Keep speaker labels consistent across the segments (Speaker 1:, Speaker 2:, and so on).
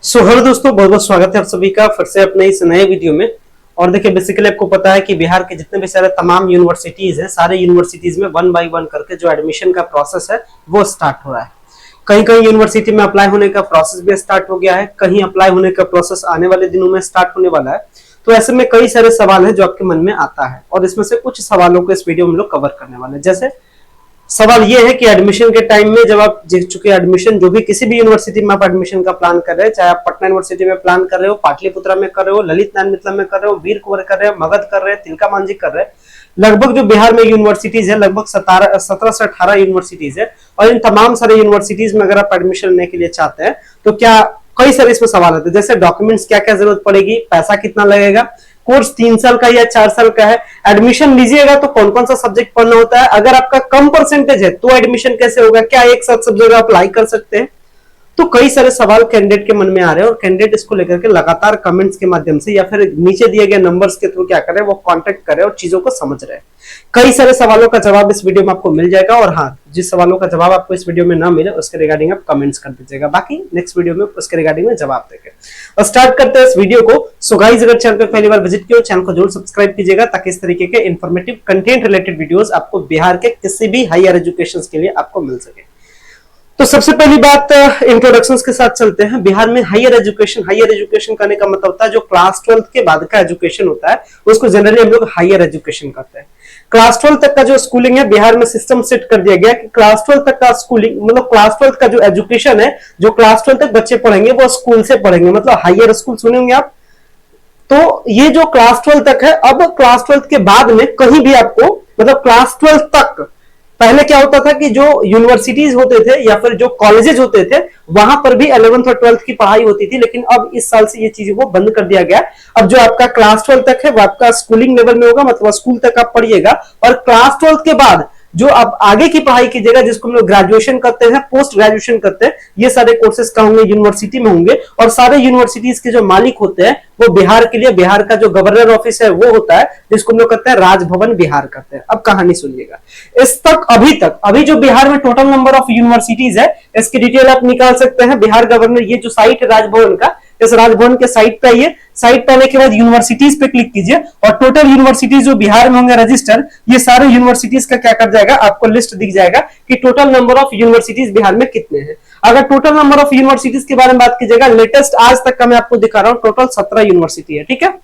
Speaker 1: Hello दोस्तों, बहुत बहुत स्वागत है आप सभी का फिर से अपने इस नए वीडियो में। और देखिए, बेसिकली आपको पता है कि बिहार के जितने भी सारे तमाम यूनिवर्सिटीज हैं, सारे यूनिवर्सिटीज में वन बाय वन करके जो एडमिशन का प्रोसेस है वो स्टार्ट हो रहा है। कहीं कहीं यूनिवर्सिटी में अप्लाई होने का प्रोसेस भी स्टार्ट हो गया है, कहीं अप्लाई होने का प्रोसेस आने वाले दिनों में स्टार्ट होने वाला है। तो ऐसे में कई सारे सवाल है जो आपके मन में आता है और इसमें से कुछ सवालों को इस वीडियो में हम लोग कवर करने वाले हैं। जैसे सवाल ये है कि एडमिशन के टाइम में जब आप जीत चुके एडमिशन, जो भी किसी भी यूनिवर्सिटी में आप एडमिशन का प्लान कर रहे हैं, चाहे आप पटना यूनिवर्सिटी में प्लान कर रहे हो, पाटलिपुत्रा में कर रहे हो, ललित नारायण मिथिला में कर रहे हो, वीर कुंवर कर रहे हो, मगध कर रहे हैं, तिलका मांझी कर रहे हैं, लगभग जो बिहार में यूनिवर्सिटीज है लगभग 17 से 18 यूनिवर्सिटीज है। और इन तमाम सारे यूनिवर्सिटीज में अगर आप एडमिशन लेने के लिए चाहते हैं तो क्या कई सारे इसमें सवाल आते हैं। जैसे डॉक्यूमेंट्स क्या क्या जरूरत पड़ेगी, पैसा कितना लगेगा, कोर्स 3 साल का या 4 साल का है, एडमिशन लीजिएगा तो कौन कौन सा सब्जेक्ट पढ़ना होता है, अगर आपका कम परसेंटेज है तो एडमिशन कैसे होगा, क्या एक साथ सब जगह अप्लाई कर सकते हैं। तो कई सारे सवाल कैंडिडेट के मन में आ रहे हैं और कैंडिडेट इसको लेकर के लगातार कमेंट्स के माध्यम से या फिर नीचे दिए गए नंबर्स के थ्रू क्या करें, वो कांटेक्ट करें और चीजों को समझ रहे हैं। कई सारे सवालों का जवाब इस वीडियो में आपको मिल जाएगा और हाँ, जिस सवालों का जवाब आपको इस वीडियो में ना मिले उसके रिगार्डिंग आप कमेंट्स कर दीजिएगा, बाकी नेक्स्ट वीडियो में उसके रिगार्डिंग में जवाब देंगे। और स्टार्ट करते हैं इस वीडियो को। सो गाइस, अगर चैनल पे पहली बार विजिट किया, चैनल को जरूर सब्सक्राइब कीजिएगा ताकि इस तरीके के इंफॉर्मेटिव कंटेंट रिलेटेड वीडियोस आपको बिहार के किसी भी हायर एजुकेशन के लिए आपको मिल सके। तो सबसे पहली बात, इंट्रोडक्शंस के साथ चलते हैं। बिहार में हायर एजुकेशन करने का मतलब होता है जो क्लास 12 के बाद का एजुकेशन होता है उसको जनरली हम लोग हायर एजुकेशन करते हैं। क्लास 12 तक का जो स्कूलिंग है बिहार में सिस्टम सेट कर दिया गया कि क्लास 12 तक का स्कूलिंग मतलब क्लास 12 का जो एजुकेशन है, जो क्लास 12 तक बच्चे पढ़ेंगे वो स्कूल से पढ़ेंगे, मतलब हायर स्कूल सुनेंगे आप। तो ये जो क्लास 12 तक है, अब क्लास 12 के बाद में कहीं भी आपको मतलब क्लास 12 तक, पहले क्या होता था कि जो यूनिवर्सिटीज होते थे या फिर जो कॉलेजेस होते थे वहां पर भी 11th और 12th की पढ़ाई होती थी, लेकिन अब इस साल से ये चीजों को बंद कर दिया गया। अब जो आपका क्लास 12 तक है वो आपका स्कूलिंग लेवल में होगा, मतलब स्कूल तक आप पढ़िएगा। और क्लास 12 के बाद जो आप आगे की पढ़ाई कीजिएगा, जिसको हम लोग ग्रेजुएशन करते हैं, पोस्ट ग्रेजुएशन करते हैं, ये सारे कोर्सेज का होंगे यूनिवर्सिटी में होंगे। और सारे यूनिवर्सिटीज के जो मालिक होते हैं वो बिहार के लिए, बिहार का जो गवर्नर ऑफिस है वो होता है, जिसको हम लोग कहते हैं राजभवन बिहार करते हैं। अब कहानी सुनिएगा। इस तक अभी जो बिहार में टोटल नंबर ऑफ यूनिवर्सिटीज है इसकी डिटेल आप निकाल सकते हैं। बिहार गवर्नर, ये जो साइट है राजभवन का, इस राजभवन के साइट पे आइए। साइट पे आने के बाद यूनिवर्सिटीज पे क्लिक कीजिए और टोटल यूनिवर्सिटीज जो बिहार में होंगे रजिस्टर, ये सारे यूनिवर्सिटीज का क्या कर जाएगा, आपको लिस्ट दिख जाएगा कि total number of universities Bihar में कितने हैं। अगर टोटल नंबर ऑफ यूनिवर्सिटीज के बारे में बात कीजिएगा, लेटेस्ट आज तक का मैं आपको दिखा रहा हूं, टोटल 17 यूनिवर्सिटी है, ठीक है।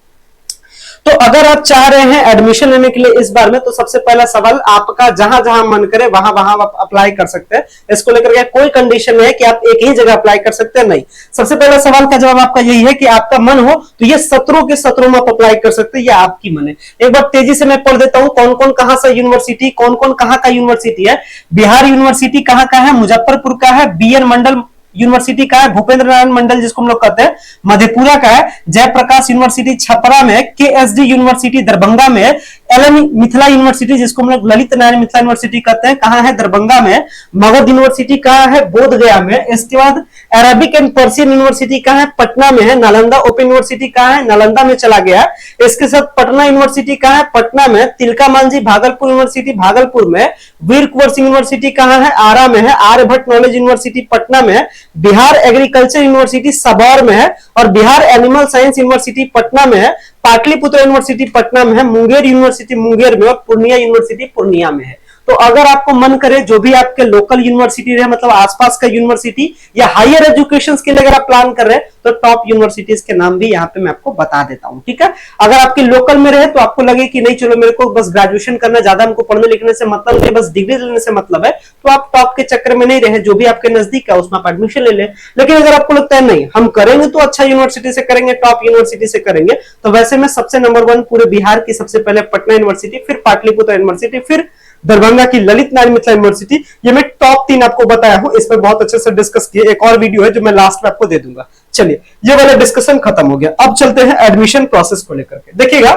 Speaker 1: तो अगर आप चाह रहे हैं एडमिशन लेने के लिए इस बार में, तो सबसे पहला सवाल, आपका जहां जहां मन करे वहां वहां आप अप्लाई कर सकते हैं। इसको लेकर के कोई कंडीशन नहीं है कि आप एक ही जगह अप्लाई कर सकते हैं, नहीं। सबसे पहला सवाल का जवाब आपका यही है कि आपका मन हो तो ये 17 के 17 में आप अप्लाई कर सकते हैं, ये आपकी मन है। एक बार तेजी से मैं पढ़ देता हूं कौन कौन कहां से यूनिवर्सिटी, कौन कौन कहां का यूनिवर्सिटी है। बिहार यूनिवर्सिटी कहां का है, मुजफ्फरपुर का है। बीएन मंडल यूनिवर्सिटी का है, भूपेंद्र नारायण मंडल जिसको हम लोग कहते हैं, मधेपुरा का है। जयप्रकाश यूनिवर्सिटी छपरा में है। केएसडी यूनिवर्सिटी दरभंगा में है। एलएन मिथिला यूनिवर्सिटी जिसको हम लोग ललित नारायण मिथिला यूनिवर्सिटी कहते हैं, कहां है, दरभंगा में। मगध यूनिवर्सिटी कहां है, बोधगया में। इसके बाद अरबिक एंड पर्शियन यूनिवर्सिटी कहां है, पटना में है। नालंदा ओपन यूनिवर्सिटी कहां है, नालंदा में चला गया। इसके साथ पटना यूनिवर्सिटी कहां है, पटना में। तिलका मांझी भागलपुर यूनिवर्सिटी भागलपुर में। वीर कुंवर सिंह यूनिवर्सिटी कहां है, आरा में है। आर्यभट्ट नॉलेज यूनिवर्सिटी पटना में है। बिहार एग्रीकल्चर यूनिवर्सिटी सबौर में है और Bihar animal science university Patna में है। पाटलिपुत्र यूनिवर्सिटी पटना में है। मुंगेर यूनिवर्सिटी मुंगेर में और पूर्णिया यूनिवर्सिटी पूर्णिया में है। तो अगर आपको मन करे जो भी आपके लोकल यूनिवर्सिटी रहे, मतलब आसपास का यूनिवर्सिटी या हायर एजुकेशन के लिए अगर आप प्लान कर रहे हैं, तो टॉप यूनिवर्सिटीज के नाम भी यहाँ पे मैं आपको बता देता हूँ, ठीक है। अगर आपके लोकल में रहे तो आपको लगे कि नहीं चलो मेरे को बस ग्रेजुएशन करना, ज्यादा हमको पढ़ने लिखने से मतलब नहीं, बस डिग्री लेने से मतलब है, तो आप टॉप के चक्कर में नहीं रहे, जो भी आपके नजदीक है उसमें आप एडमिशन ले लें। लेकिन अगर आपको लगता है नहीं हम करेंगे तो अच्छा यूनिवर्सिटी से करेंगे, टॉप यूनिवर्सिटी से करेंगे, तो वैसे में सबसे नंबर 1 पूरे बिहार की सबसे पहले पटना यूनिवर्सिटी, फिर पाटलिपुत्र यूनिवर्सिटी, फिर दरभंगा की ललित नारायण मिथिला यूनिवर्सिटी। ये मैं टॉप 3 आपको बताया हूं, इस पर बहुत अच्छे से डिस्कस किए। एक और वीडियो है जो मैं लास्ट में आपको दे दूंगा। चलिए, ये वाला डिस्कशन खत्म हो गया। अब चलते हैं एडमिशन प्रोसेस को लेकर के। देखिएगा,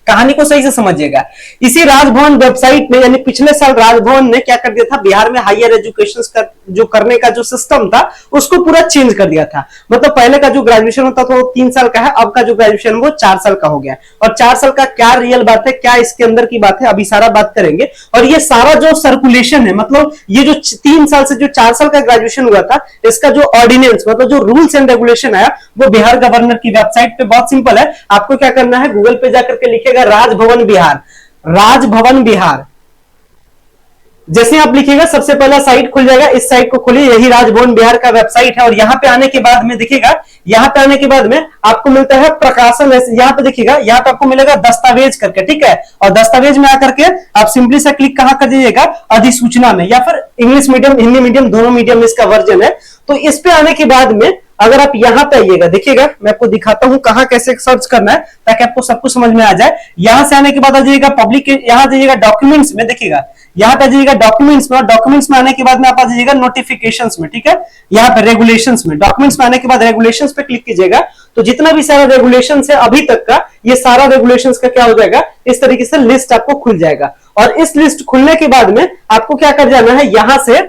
Speaker 1: कहानी को सही से समझिएगा। इसी राजभवन वेबसाइट में यानी पिछले साल राजभवन ने क्या कर दिया था, बिहार में हायर एजुकेशन का जो करने का जो सिस्टम था उसको पूरा चेंज कर दिया था। मतलब पहले का जो ग्रेजुएशन होता था वो 3 साल का है, अब का जो ग्रेजुएशन वो 4 साल का हो गया। और 4 साल का क्या रियल बात है, क्या इसके अंदर की बात है, अभी सारा बात करेंगे। और ये सारा जो सर्कुलेशन है, मतलब ये जो 3 साल से जो 4 साल का ग्रेजुएशन हुआ था, इसका जो ऑर्डिनेंस मतलब जो रूल्स एंड रेगुलेशन आया वो बिहार गवर्नर की वेबसाइट पे बहुत सिंपल है। आपको क्या करना है, गूगल पे जाकर के लिखेगा राजभवन बिहार, राजभवन बिहार। जैसे आप लिखिएगा सबसे पहला साइट खुल जाएगा, इस साइट को खोलिए, यही राजभवन बिहार का वेबसाइट है। और यहाँ पे आने के बाद में देखिएगा, यहाँ पे आने के बाद में आपको मिलता है प्रकाशन, यहाँ पे देखिएगा, यहाँ पे आपको मिलेगा दस्तावेज करके, ठीक है। और दस्तावेज में आकर के आप सिंपली से क्लिक कहां कर दीजिएगा, अधिसूचना में, या फिर इंग्लिश मीडियम हिंदी मीडियम दोनों मीडियम इसका वर्जन है। तो इस पे आने के बाद में अगर आप यहां पे आइएगा, देखिएगा मैं आपको दिखाता हूं कहां कैसे सर्च करना है ताकि आपको सब कुछ समझ में आ जाए। यहां से आने के बाद आ जाइएगा पब्लिक, यहां जाइएगा डॉक्यूमेंट्स में, देखिएगा यहां पे जाइएगा डॉक्यूमेंट्स में, और डॉक्यूमेंट्स में आने के बाद में आप आ जाइएगा नोटिफिकेशंस में, ठीक है। यहां पे रेगुलेशंस में, डॉक्यूमेंट्स में आने के बाद रेगुलेशंस पे क्लिक कीजिएगा, तो जितना भी सारा रेगुलेशंस है अभी तक का, ये सारा रेगुलेशंस का क्या हो जाएगा, इस तरीके से लिस्ट आपको खुल जाएगा। और इस लिस्ट खुलने के बाद में आपको क्या कर जाना है, यहां से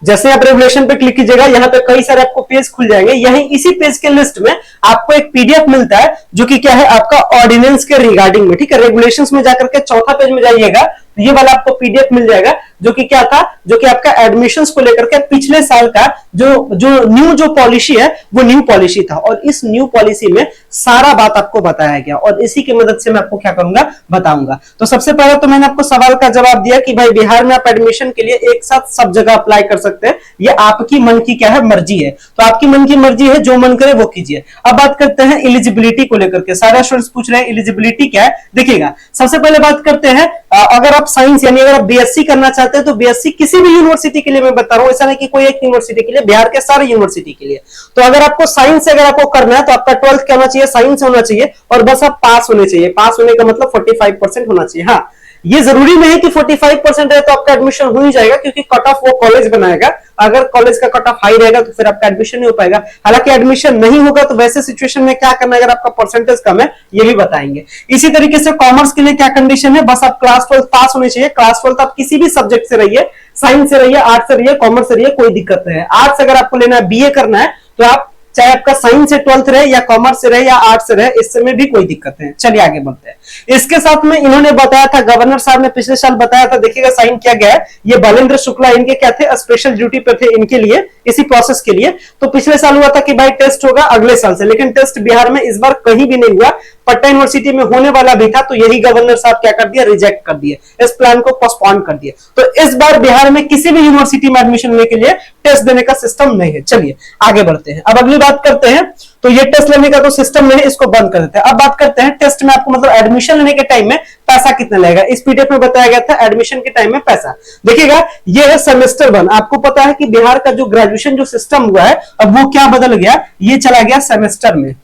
Speaker 1: जैसे आप रेगुलेशन पे क्लिक कीजिएगा, यहाँ पे कई सारे आपको पेज खुल जाएंगे। यहीं इसी पेज के लिस्ट में आपको एक पीडीएफ मिलता है जो कि क्या है, आपका ऑर्डिनेंस के रिगार्डिंग में, ठीक है। रेगुलेशंस में जाकर के चौथा पेज में जाइएगा, तो ये वाला आपको पीडीएफ मिल जाएगा जो कि क्या था, जो कि आपका एडमिशंस को लेकर के पिछले साल का जो पॉलिसी है वो न्यू पॉलिसी था। और इस न्यू पॉलिसी में सारा बात आपको बताया गया, और इसी की मदद से मैं आपको क्या करूंगा, बताऊंगा। तो सबसे पहले तो मैंने आपको सवाल का जवाब दिया कि भाई बिहार में आप एडमिशन के लिए एक साथ सब जगह अप्लाई कर सकते हैं, ये आपकी मन की क्या है, मर्जी है। तो आपकी मन की मर्जी है, जो मन करे वो कीजिए। अब बात करते हैं एलिजिबिलिटी को लेकर के, सारे स्टूडेंट्स पूछ रहे हैं एलिजिबिलिटी क्या है। देखिएगा सबसे पहले बात करते हैं, अगर आप साइंस यानी अगर आप बीएससी करना चाहते हैं तो बीएससी किसी भी यूनिवर्सिटी के लिए मैं बता रहा हूं, ऐसा नहीं कि कोई एक यूनिवर्सिटी के लिए, बिहार के सारे यूनिवर्सिटी के लिए। तो अगर आपको साइंस से अगर आपको करना है तो आपका 12th क्या होना चाहिए, साइंस होना चाहिए, और बस आप पास होने चाहिए। पास होने का मतलब 45% होना चाहिए। हाँ, ये जरूरी नहीं कि 45% है तो आपका एडमिशन हो ही जाएगा, क्योंकि कट ऑफ वो कॉलेज बनाएगा। अगर कॉलेज का कट ऑफ हाई रहेगा तो फिर आपका एडमिशन नहीं हो पाएगा। हालांकि एडमिशन नहीं होगा तो वैसे सिचुएशन में क्या करना है, अगर आपका परसेंटेज कम है, ये भी बताएंगे। इसी तरीके से कॉमर्स के लिए क्या कंडीशन है, बस आप क्लास 12 पास होने चाहिए। क्लास 12 आप किसी भी सब्जेक्ट से रहिए, साइंस से रहिए, आर्ट्स से रहिए, कॉमर्स से रहिए, कोई दिक्कत नहीं है। आर्ट्स अगर आपको लेना है, बीए करना है, तो आप चाहे आपका साइंस से 12th रहे या कॉमर्स से रहे या आर्ट्स से रहे, इससे में भी कोई दिक्कत नहीं है। चलिए आगे बढ़ते हैं। इसके साथ में इन्होंने बताया था, गवर्नर साहब ने पिछले साल बताया था, देखिएगा साइन किया गया है, ये बलेंद्र शुक्ला इनके क्या थे, स्पेशल ड्यूटी पे थे इनके लिए, इसी प्रोसेस के लिए। तो पिछले साल हुआ था कि भाई टेस्ट होगा अगले साल से, लेकिन टेस्ट बिहार में इस बार कहीं भी नहीं हुआ। पटना यूनिवर्सिटी में होने वाला भी था, तो यही गवर्नर साहब क्या कर दिया, रिजेक्ट कर दिए, इस प्लान को पोस्टपोन कर दिया। तो इस बार बिहार में किसी भी यूनिवर्सिटी में एडमिशन लेने के लिए टेस्ट देने का सिस्टम नहीं है। चलिए आगे बढ़ते हैं। अब अगली बात करते हैं, तो ये टेस्ट लेने का तो सिस्टम नहीं है, इसको बंद कर देते हैं। अब बात करते हैं टेस्ट में आपको मतलब एडमिशन लेने के टाइम में पैसा कितना लगेगा। इस पीडीएफ में बताया गया था एडमिशन के टाइम में पैसा। देखिएगा ये है सेमेस्टर 1। आपको पता है कि बिहार का जो ग्रेजुएशन जो सिस्टम हुआ है, अब वो क्या बदल गया, ये चला गया सेमेस्टर में।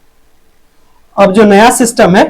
Speaker 1: अब जो नया सिस्टम है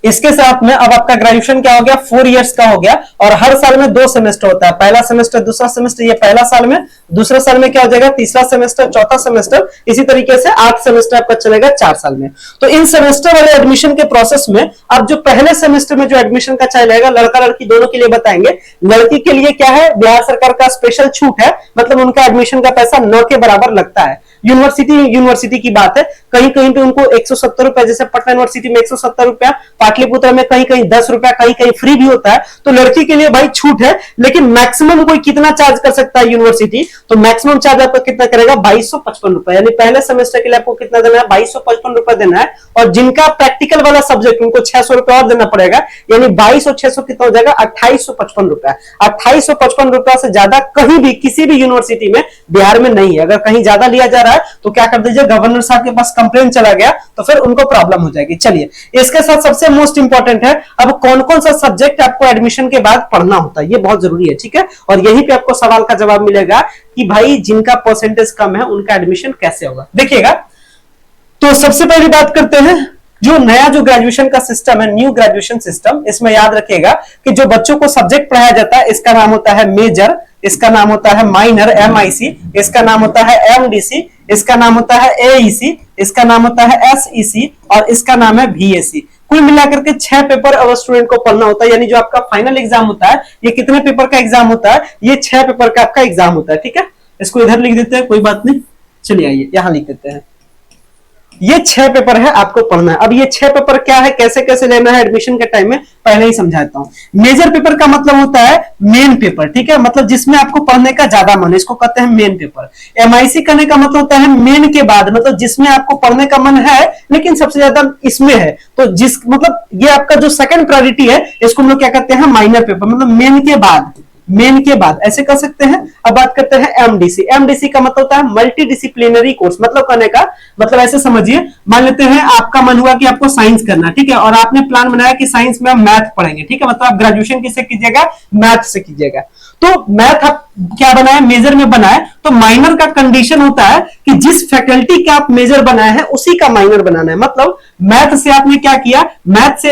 Speaker 1: इसके साथ में अब आपका ग्रेजुएशन क्या हो गया, 4 इयर्स का हो गया, और हर साल में 2 सेमेस्टर होता है। पहला सेमेस्टर, दूसरा सेमेस्टर, ये पहला साल में, दूसरे साल में क्या हो जाएगा, तीसरा सेमेस्टर, चौथा सेमेस्टर, इसी तरीके से 8 सेमेस्टर आपका चलेगा 4 साल में। तो इन सेमेस्टर वाले एडमिशन के प्रोसेस में अब जो पहले सेमेस्टर में जो एडमिशन का चलेगा, लड़का लड़की दोनों के लिए बताएंगे। लड़की के लिए क्या है, बिहार सरकार का स्पेशल छूट है, मतलब उनका एडमिशन का पैसा 9 के बराबर लगता है। यूनिवर्सिटी की बात है, कहीं कहीं पे उनको 170 रुपया, जैसे पटना यूनिवर्सिटी में 170 रुपया, पाटलिपुत्र में कहीं कहीं 10 रुपया, कहीं कहीं फ्री भी होता है। तो लड़की के लिए भाई छूट है, लेकिन मैक्सिमम कोई कितना चार्ज कर सकता है यूनिवर्सिटी, तो मैक्सिमम चार्ज आपका कितना करेगा, 2255 रुपया। यानी पहले सेमेस्टर के लिए आपको कितना देना है, 2255 रुपया देना है। और जिनका प्रैक्टिकल वाला सब्जेक्ट उनको 600 रुपया और देना पड़ेगा, यानी 22 और 600 कितना हो जाएगा, 2855 रुपया। 2855 रुपया से ज्यादा कहीं भी किसी भी यूनिवर्सिटी में बिहार में नहीं है। अगर कहीं ज्यादा लिया जा रहा है तो क्या कर दीजिए, गवर्नर साहब के पास कंप्लेन चला गया तो फिर उनको प्रॉब्लम हो जाएगी। चलिए इसके साथ सबसे मोस्ट इंपॉर्टेंट है, अब कौन कौन सा सब्जेक्ट आपको एडमिशन के बाद पढ़ना होता है, ये बहुत जरूरी है, ठीक है। और यहीं पे आपको सवाल का जवाब मिलेगा कि भाई जिनका परसेंटेज कम है उनका एडमिशन कैसे होगा। देखिएगा, तो सबसे पहली बात करते हैं, जो नया जो ग्रेजुएशन का सिस्टम है, न्यू ग्रेजुएशन सिस्टम, इसमें याद रखिएगा कि जो बच्चों को सब्जेक्ट पढ़ाया जाता है इसका नाम होता है मेजर, इसका नाम होता है माइनर MIC, इसका नाम होता है MDC, इसका नाम होता है AEC, इसका नाम होता है SEC और इसका नाम है VAC। कुल मिलाकर के 6 पेपर अब स्टूडेंट को पढ़ना होता है, यानी जो आपका फाइनल एग्जाम होता है ये कितने पेपर का एग्जाम होता है, ये 6 पेपर का आपका एग्जाम होता है। ठीक है, इसको इधर लिख देते हैं, कोई बात नहीं, चलिए आइए यहां लिख देते हैं। ये 6 पेपर है आपको पढ़ना है। अब ये 6 पेपर क्या है, कैसे कैसे लेना है एडमिशन के टाइम में पहले ही समझाता हूं। मेजर पेपर का मतलब होता है मेन पेपर, ठीक है, मतलब जिसमें आपको पढ़ने का ज्यादा मन है, इसको कहते हैं मेन पेपर। MIC करने का मतलब होता है मेन के बाद, मतलब जिसमें आपको पढ़ने का मन है लेकिन सबसे ज्यादा इसमें है, तो जिस मतलब ये आपका जो सेकंड प्रायोरिटी है इसको हम लोग क्या कहते हैं, माइनर पेपर, मतलब मेन के बाद, मेन के बाद ऐसे कर सकते हैं। अब बात करते हैं MDC। MDC का मतलब होता है मल्टी डिसिप्लिनरी कोर्स, मतलब करने का मतलब ऐसे समझिए, मान लेते हैं आपका मन हुआ कि आपको साइंस करना, ठीक है, और आपने प्लान बनाया कि साइंस में हम मैथ पढ़ेंगे, ठीक है, मतलब आप ग्रेजुएशन किससे कीजिएगा, मैथ से कीजिएगा। तो मैथ आप क्या बनाए, मेजर में बनाए, तो माइनर का कंडीशन होता है कि जिस फैकल्टी का आप मेजर बनाए हैं उसी का माइनर बनाना है। मतलब मैथ से आपने क्या किया, मैथ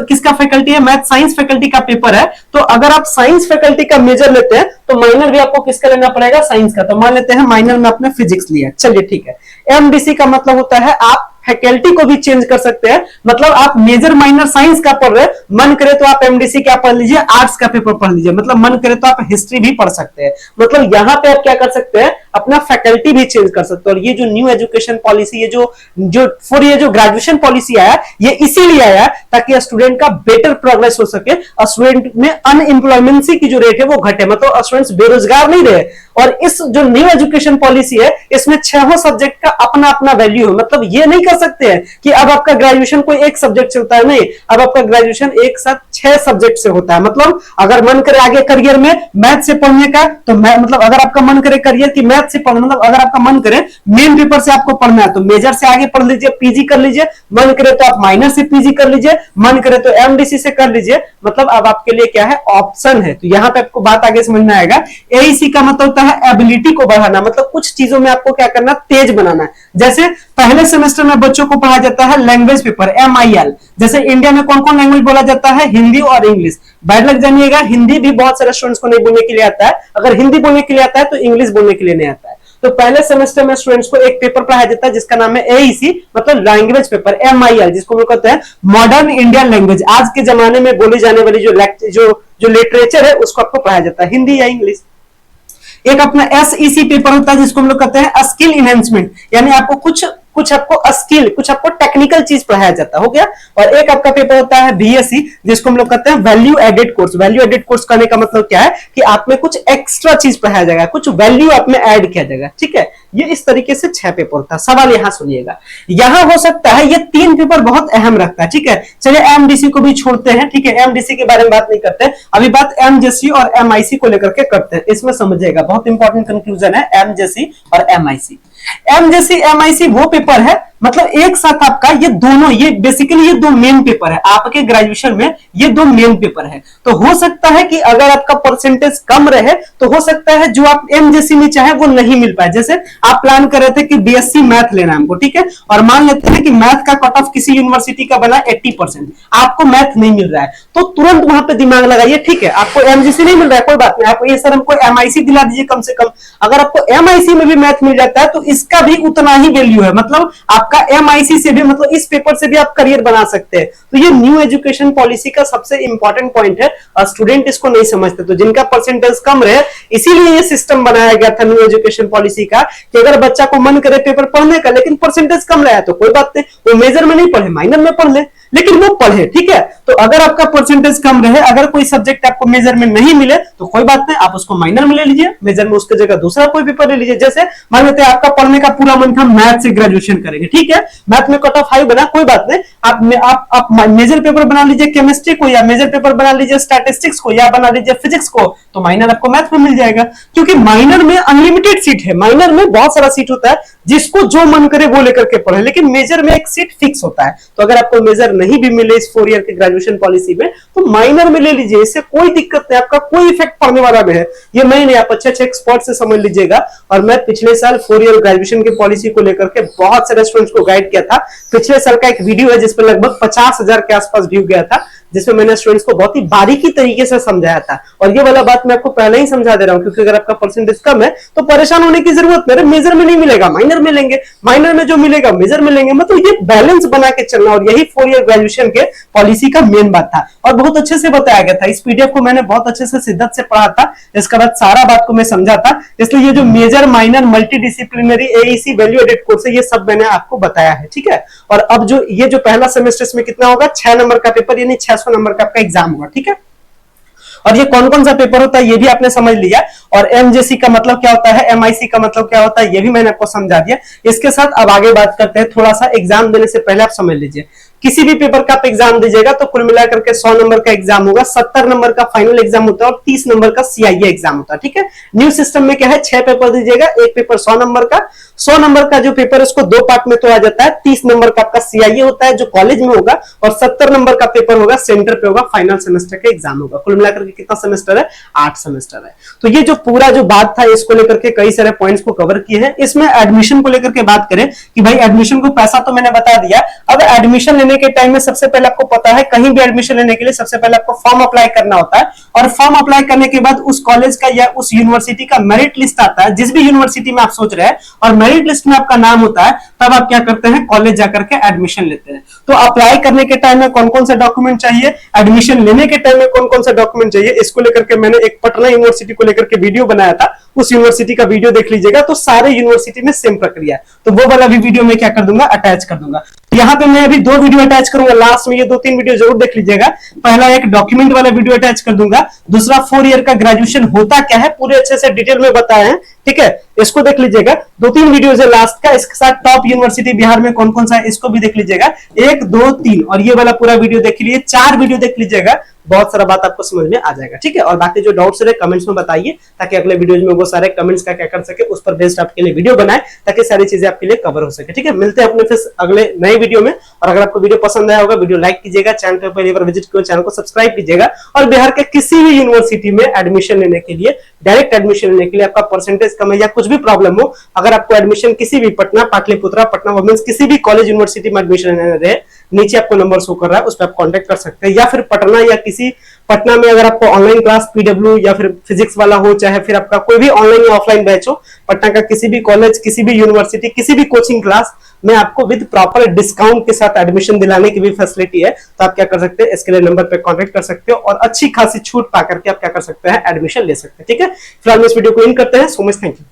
Speaker 1: किसका फैकल्टी है, मैथ साइंस फैकल्टी का पेपर है, तो अगर आप साइंस फैकल्टी का मेजर लेते हैं तो माइनर भी आपको किसका लेना पड़ेगा, साइंस का। तो मान लेते हैं माइनर में आपने फिजिक्स लिया, चलिए ठीक है। MDC का मतलब होता है आप फैकल्टी को भी चेंज कर सकते हैं, मतलब आप मेजर माइनर साइंस का पढ़ रहे हैं, मन करे तो आप MDC क्या पढ़ लीजिए, आर्ट्स का पेपर पढ़ लीजिए, मतलब मन करे तो आप हिस्ट्री भी पढ़ सकते हैं। मतलब यहां पे आप क्या कर सकते हैं, अपना फैकल्टी भी चेंज कर सकते हैं। और ये जो न्यू एजुकेशन पॉलिसी, ये जो ग्रेजुएशन पॉलिसी आया, ये इसीलिए आया ताकि स्टूडेंट का बेटर प्रोग्रेस हो सके, स्टूडेंट में अनएम्प्लॉयमेंसी की जो रेट है वो घटे, मतलब स्टूडेंट्स बेरोजगार नहीं रहे। और इस जो न्यू एजुकेशन पॉलिसी है इसमें 6 सब्जेक्ट का अपना अपना वैल्यू है, मतलब ये नहीं कर सकते हैं कि अब आपका ग्रेजुएशन कोई एक सब्जेक्ट से होता है, नहीं, अब आपका ग्रेजुएशन एक साथ 6 सब्जेक्ट से होता है। मतलब अगर मन करे आगे करियर में मैथ से पढ़ने का, तो मतलब अगर आपका मन करे करियर की मैथ से पढ़ना, मतलब अगर आपका मन करे मेन पेपर से आपको पढ़ना है तो मेजर से आगे पढ़ लीजिए, PG कर लीजिए, मन करे तो आप माइनर से PG कर लीजिए, मन करे तो MDC से कर लीजिए, मतलब अब आपके लिए क्या है, ऑप्शन है। तो यहाँ पे आपको बात आगे समझ में आएगा। AEC का मतलब होता है एबिलिटी को बढ़ाना, मतलब कुछ चीजों में आपको क्या करना, तेज बनाना है। जैसे पहले सेमेस्टर में बच्चों को पढ़ाया जाता है लैंग्वेज पेपर MIL, जैसे इंडिया में कौन कौन लैंग्वेज बोला जाता है, हिंदी और इंग्लिश। बैड लग जानिएगा, हिंदी भी बहुत सारे स्टूडेंट्स को नहीं बोलने के लिए आता है, अगर हिंदी बोलने के लिए आता है तो इंग्लिश बोलने के लिए नहीं आता है। तो पहले सेमेस्टर में स्टूडेंट्स को एक पेपर पढ़ाया जाता है जिसका नाम है AEC, मतलब लैंग्वेज पेपर MIL, जिसको हम कहते हैं मॉडर्न इंडियन लैंग्वेज। आज के जमाने में बोली जाने वाली जो लिटरेचर है उसको आपको पढ़ाया जाता है, हिंदी या इंग्लिश। एक अपना SEC पेपर होता है जिसको हम लोग कहते हैं स्किल इनहेंसमेंट, यानी आपको कुछ आपको स्किल, कुछ आपको टेक्निकल चीज पढ़ाया जाता है, हो गया। और एक आपका पेपर होता है BSc, जिसको हम लोग कहते हैं value added course. Value added course करने का मतलब क्या है कि आप में कुछ एक्स्ट्रा चीज पढ़ाया जाएगा, कुछ वैल्यू आप में ऐड किया जाएगा, ठीक है। ये इस तरीके से 6 पेपर होता है। सवाल यहां सुनिएगा, यहां हो सकता है ये 3 पेपर बहुत अहम रखता है, ठीक है। चलिए MDC को भी छोड़ते हैं, ठीक है, MDC के बारे में बात नहीं करते, अभी बात MJC और MIC को लेकर के करते हैं। इसमें समझिएगा, बहुत इंपॉर्टेंट कंक्लूजन है MJC और MIC। MJC MIC वो पेपर है, मतलब एक साथ आपका ये दोनों, ये बेसिकली ये 2 मेन पेपर है आपके ग्रेजुएशन में, ये 2 मेन पेपर है। तो हो सकता है कि अगर आपका परसेंटेज कम रहे तो हो सकता है जो आप MJC में चाहे वो नहीं मिल पाए। जैसे आप प्लान कर रहे थे कि BSc मैथ लेना हमको, ठीक है, और मान लेते हैं कि मैथ का कट ऑफ किसी यूनिवर्सिटी का बना 80%, आपको मैथ नहीं मिल रहा है, तो तुरंत वहां पे दिमाग लगाइए, ठीक है, आपको MJC नहीं मिल रहा है, कोई बात नहीं, आपको ये सर हमको MIC दिला दीजिए कम से कम। अगर आपको MIC में भी मैथ मिल जाता है तो इसका भी उतना ही वैल्यू है, मतलब आपका MIC से भी, मतलब इस पेपर से भी आप करियर बना सकते हैं। तो ये न्यू एजुकेशन पॉलिसी का सबसे इंपॉर्टेंट पॉइंट है और स्टूडेंट इसको नहीं समझते। तो जिनका परसेंटेज कम रहे, इसीलिए ये सिस्टम बनाया गया था न्यू एजुकेशन पॉलिसी का, कि अगर बच्चा को मन करे पेपर पढ़ने का लेकिन परसेंटेज कम रहा है तो कोई बात नहीं, वो मेजर में नहीं पढ़े, माइनर में पढ़ ले, लेकिन वो पढ़े, ठीक है। तो अगर आपका परसेंटेज कम रहे, अगर कोई सब्जेक्ट आपको मेजर में नहीं मिले तो कोई बात नहीं, आप उसको माइनर में ले लीजिए, मेजर में उसके जगह दूसरा कोई पेपर ले लीजिए। जैसे मान लेते हैं आपका पढ़ने का पूरा मन था मैथ से ग्रेजुएशन करेंगे, ठीक है, मैथ में कट ऑफ हाई बना, कोई बात नहीं, आप मेजर पेपर बना लीजिए केमिस्ट्री को, या मेजर पेपर बना लीजिए स्टैटिस्टिक्स को, या बना लीजिए फिजिक्स को, तो माइनर आपको मैथ में मिल जाएगा। क्योंकि माइनर में अनलिमिटेड सीट है, माइनर में बहुत सारा सीट होता है, जिसको जो मन करे वो लेकर के पढ़े, लेकिन मेजर में एक सीट फिक्स होता है। तो अगर आपको मेजर नहीं भी मिले इस 4 ईयर के ग्रेजुएशन पॉलिसी में तो माइनर में ले लीजिए, इससे कोई दिक्कत नहीं, आपका कोई इफेक्ट पड़ने वाला नहीं है। ये मैं नहीं, आप अच्छे एक्सपर्ट से समझ लीजिएगा। और मैं पिछले साल 4 ईयर ग्रेजुएशन की पॉलिसी को लेकर के बहुत सारे स्टूडेंट्स को गाइड किया था। पिछले साल का एक वीडियो है जिसपे लगभग 50,000 के आसपास व्यू गया था, जिसमें मैंने स्टूडेंट्स को बहुत ही बारीकी तरीके से समझाया था। और ये वाला बात मैं आपको पहले ही समझा दे रहा हूं, क्योंकि अगर आपका परसेंटेज कम है तो परेशान होने की जरूरत नहीं, मेजर में नहीं मिलेगा माइनर में लेंगे, माइनर में जो मिलेगा मेजर में लेंगे। मतलब ये बैलेंस बना के चलना, और यही 4 ईयर ग्रेजुएशन के पॉलिसी का मेन बात था। और बहुत अच्छे से बताया गया था, इस पीडीएफ को मैंने बहुत अच्छे से शिद्दत से पढ़ा था, इसके बाद सारा बात को मैं समझा था। इसलिए ये जो major minor multidisciplinary AEC value added course है, ये सब मैंने आपको बताया है, ठीक है। और अब जो ये जो पहला सेमेस्टर में कितना होगा, 6 नंबर का पेपर, यानी 600 नंबर का आपका एग्जाम होगा, ठीक है। और ये कौन कौन सा पेपर होता है ये भी आपने समझ लिया। और एमजेसी का मतलब क्या होता है, एमआईसी का मतलब क्या होता है, ये भी मैंने आपको समझा दिया। इसके साथ अब आगे बात करते हैं, थोड़ा सा एग्जाम देने से पहले आप समझ लीजिए, किसी भी पेपर का आप एग्जाम दीजिएगा तो कुल मिलाकर के 100 नंबर का एग्जाम होगा, 70 नंबर का फाइनल एग्जाम होता है और 30 नंबर का सीआईए एग्जाम होता है, ठीक है। न्यू सिस्टम में क्या है, 6 पेपर दीजिएगा, एक पेपर 100 नंबर का। 100 नंबर का जो पेपर है उसको 2 पार्ट में तोड़ा जाता है। 30 नंबर का आपका सीआईए होता है जो कॉलेज में होगा, और 70 नंबर का पेपर होगा सेंटर पे होगा, फाइनल सेमेस्टर का एग्जाम होगा। कुल मिलाकर के कितना सेमेस्टर है, 8 सेमेस्टर है। तो ये जो पूरा जो बात था इसको लेकर के कई सारे पॉइंट्स को कवर किए हैं। इसमें एडमिशन को लेकर के बात करें कि भाई एडमिशन को पैसा तो मैंने बता दिया। अब एडमिशन लेने के टाइम में सबसे पहले आपको पता है, कहीं भी एडमिशन लेने के लिए सबसे पहले आपको फॉर्म अप्लाई करना होता है, और फॉर्म अप्लाई करने के बाद उस कॉलेज का या उस यूनिवर्सिटी का मेरिट लिस्ट आता है, जिस भी यूनिवर्सिटी में आप सोच रहे हैं, और मेरिट लिस्ट में आपका नाम होता है। तब आप क्या करते हैं, कॉलेज जाकर के एडमिशन लेते हैं। तो अप्लाई करने के टाइम में कौन कौन सा डॉक्यूमेंट चाहिए, एडमिशन लेने के टाइम में कौन कौन सा डॉक्यूमेंट चाहिए, इसको लेकर के मैंने एक पटना यूनिवर्सिटी को लेकर के वीडियो बनाया था, उस यूनिवर्सिटी का वीडियो देख लीजिएगा। तो सारे यूनिवर्सिटी में सेम प्रक्रिया है, तो वो वाला भी वीडियो में क्या कर दूंगा, अटैच कर दूंगा। यहाँ पे मैं अभी 2 वीडियो अटैच करूंगा, लास्ट में ये 2-3 वीडियो जरूर देख लीजिएगा। पहला एक डॉक्यूमेंट वाला वीडियो अटैच कर दूंगा, दूसरा 4 ईयर का ग्रेजुएशन होता क्या है पूरे अच्छे से डिटेल में बताए हैं, ठीक है, इसको देख लीजिएगा। 2-3 वीडियो है लास्ट का, इसके साथ टॉप यूनिवर्सिटी बिहार में कौन कौन सा है इसको भी देख लीजिएगा, 1, 2, 3, और ये वाला पूरा वीडियो देख लीजिए, 4 वीडियो देख लीजिएगा, बहुत सारा बात आपको समझ में आ जाएगा, ठीक है। और बाकी जो डाउट्स रहे कमेंट्स में बताइए, ताकि अगले वीडियोज में वो सारे कमेंट्स का क्या कर सके, उस पर बेस्ड आपके लिए वीडियो बनाए, ताकि सारी चीजें आपके लिए कवर हो सके, ठीक है। मिलते हैं अपने फिर अगले नए वीडियो में। और अगर आपको वीडियो पसंद आया होगा, वीडियो लाइक कीजिएगा, चैनल पर पहली बार विजिट किया चैनल को सब्सक्राइब कीजिएगा। और बिहार के किसी भी यूनिवर्सिटी में एडमिशन लेने के लिए, डायरेक्ट एडमिशन लेने के लिए, आपका परसेंटेज कम है या कुछ भी प्रॉब्लम हो, अगर आपको एडमिशन किसी भी पटना, पाटलिपुत्रा, पटना वुमेन्स, किसी भी कॉलेज यूनिवर्सिटी में एडमिशन लेना रहे, नीचे आपको नंबर शो कर रहा है, उस पर आप कांटेक्ट कर सकते हैं। या फिर पटना या किसी पटना में अगर आपको ऑनलाइन क्लास पीडब्ल्यू या फिर फिजिक्स वाला हो, चाहे फिर आपका कोई भी ऑनलाइन या ऑफलाइन बैच हो, पटना का किसी भी कॉलेज, किसी भी यूनिवर्सिटी, किसी भी कोचिंग क्लास में आपको विद प्रॉपर डिस्काउंट के साथ एडमिशन दिलाने की भी फैसिलिटी है। तो आप क्या कर सकते हैं, इसके लिए नंबर पे कांटेक्ट कर सकते हो और अच्छी खासी छूट पा करके आप क्या कर सकते हैं, एडमिशन ले सकते हैं, ठीक है। फिलहाल इस वीडियो को इन करते हैं। So much, thank you.